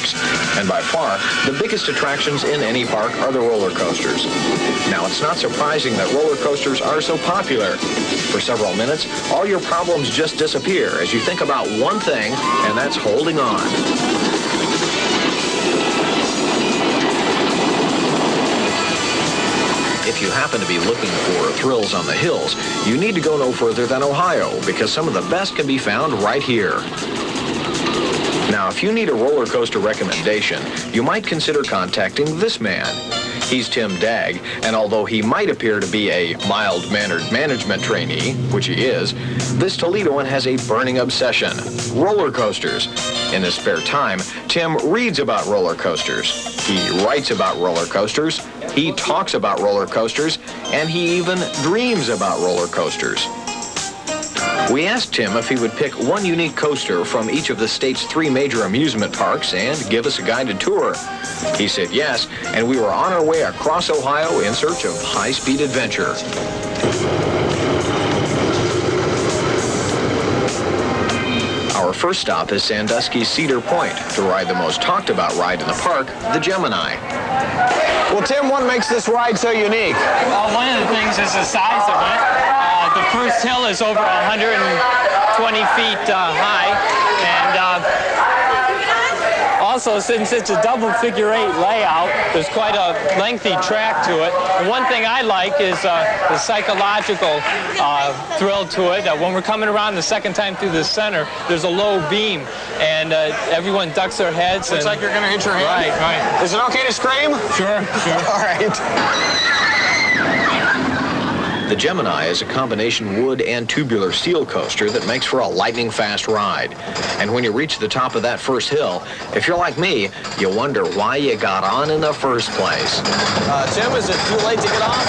parks. And by far, the biggest attractions in any park are the roller coasters. Now, it's not surprising that roller coasters are so popular. For several minutes, all your problems just disappear as you think about one thing, and that's holding on. If you happen to be looking for thrills on the hills, you need to go no further than Ohio, because some of the best can be found right here. Now, if you need a roller coaster recommendation, you might consider contacting this man. He's Tim Dagg, and although he might appear to be a mild-mannered management trainee, which he is, this Toledoan has a burning obsession: roller coasters. In his spare time, Tim reads about roller coasters. He writes about roller coasters. He talks about roller coasters, and he even dreams about roller coasters. We asked Tim if he would pick one unique coaster from each of the state's 3 major amusement parks and give us a guided tour. He said yes, and we were on our way across Ohio in search of high-speed adventure. Our first stop is Sandusky's Cedar Point to ride the most talked-about ride in the park, the Gemini. Well, Tim, what makes this ride so unique? One of the things is the size of it. The first hill is over 120 feet high, and also, since it's a double figure-8 layout, there's quite a lengthy track to it. And one thing I like is the psychological thrill to it. When we're coming around the second time through the center, there's a low beam, and everyone ducks their heads. Looks like you're going to hit your hand. Right, right. Is it okay to scream? Sure, sure. All right. The Gemini is a combination wood and tubular steel coaster that makes for a lightning-fast ride. And when you reach the top of that first hill, if you're like me, you wonder why you got on in the first place. Tim, is it too late to get off?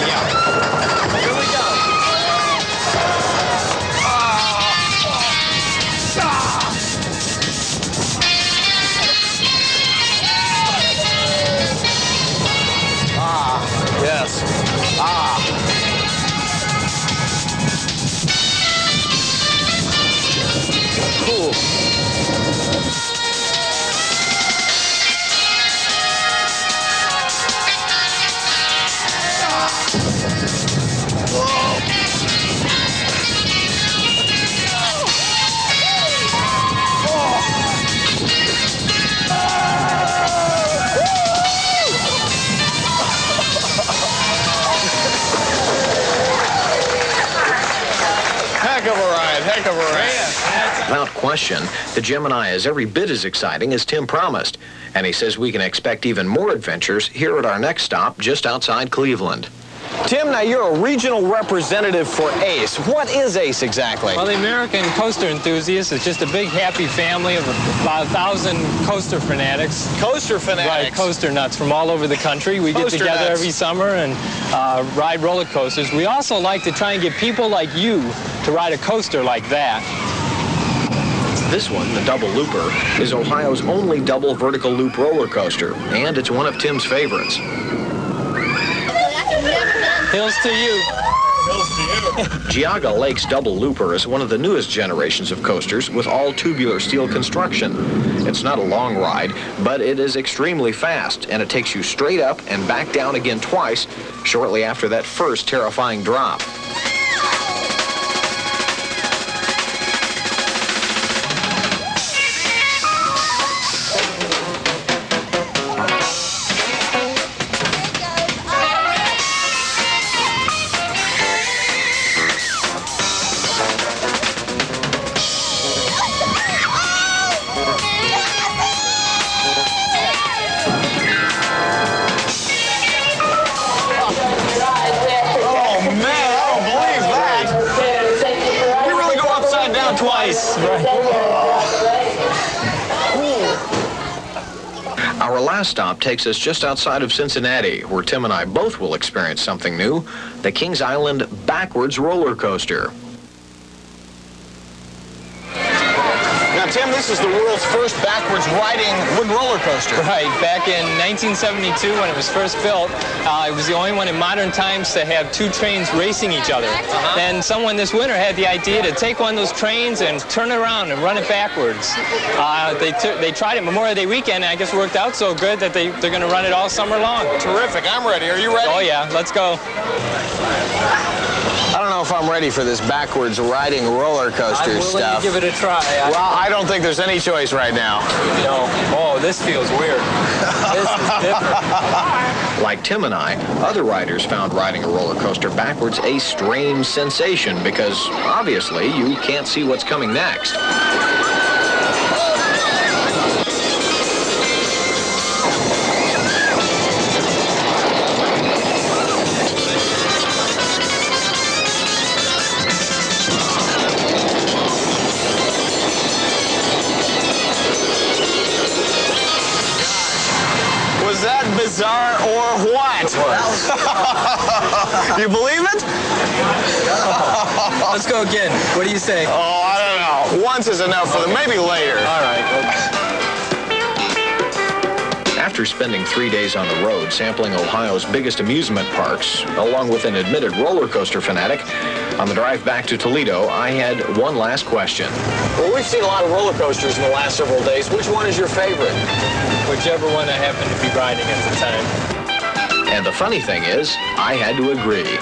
Yeah. Here we go. Yes. Cool. Heck of a ride. Without question, the Gemini is every bit as exciting as Tim promised. And he says we can expect even more adventures here at our next stop just outside Cleveland. Tim, now you're a regional representative for ACE. What is ACE exactly? Well, the American Coaster Enthusiasts is just a big happy family of about 1,000 coaster fanatics. Coaster fanatics? Right, coaster nuts from all over the country. We get together every summer and ride roller coasters. We also like to try and get people like you to ride a coaster like that. This one, the Double Looper, is Ohio's only double vertical loop roller coaster, and it's one of Tim's favorites. Hills to you. Geauga Lake's Double Looper is one of the newest generations of coasters with all tubular steel construction. It's not a long ride, but it is extremely fast, and it takes you straight up and back down again twice shortly after that first terrifying drop. Twice. Right. Our last stop takes us just outside of Cincinnati, where Tim and I both will experience something new, the Kings Island backwards roller coaster. Now, Tim, this is the world's first backwards riding wooden roller coaster. Right, back in 1972 when it was first built, it was the only one in modern times to have two trains racing each other. And someone this winter had the idea to take one of those trains and turn it around and run it backwards. They tried it Memorial Day weekend, and I guess it worked out so good that they're going to run it all summer long. Terrific. I'm ready. Are you ready? Oh, yeah. Let's go. I don't know if I'm ready for this backwards riding roller coaster I'm willing stuff. to give it a try. Well, I don't think there's any choice right now. No. Oh, this feels weird. This is different. Like Tim and I, other riders found riding a roller coaster backwards a strange sensation because, obviously, you can't see what's coming next. Was that bizarre or what? You believe it? Let's go again. What do you say? Oh, I don't know. Once is enough for them. Maybe later. All right. After spending 3 days on the road sampling Ohio's biggest amusement parks, along with an admitted roller coaster fanatic, on the drive back to Toledo, I had one last question. Well, we've seen a lot of roller coasters in the last several days. Which one is your favorite? Whichever one I happen to be riding at the time. And the funny thing is, I had to agree.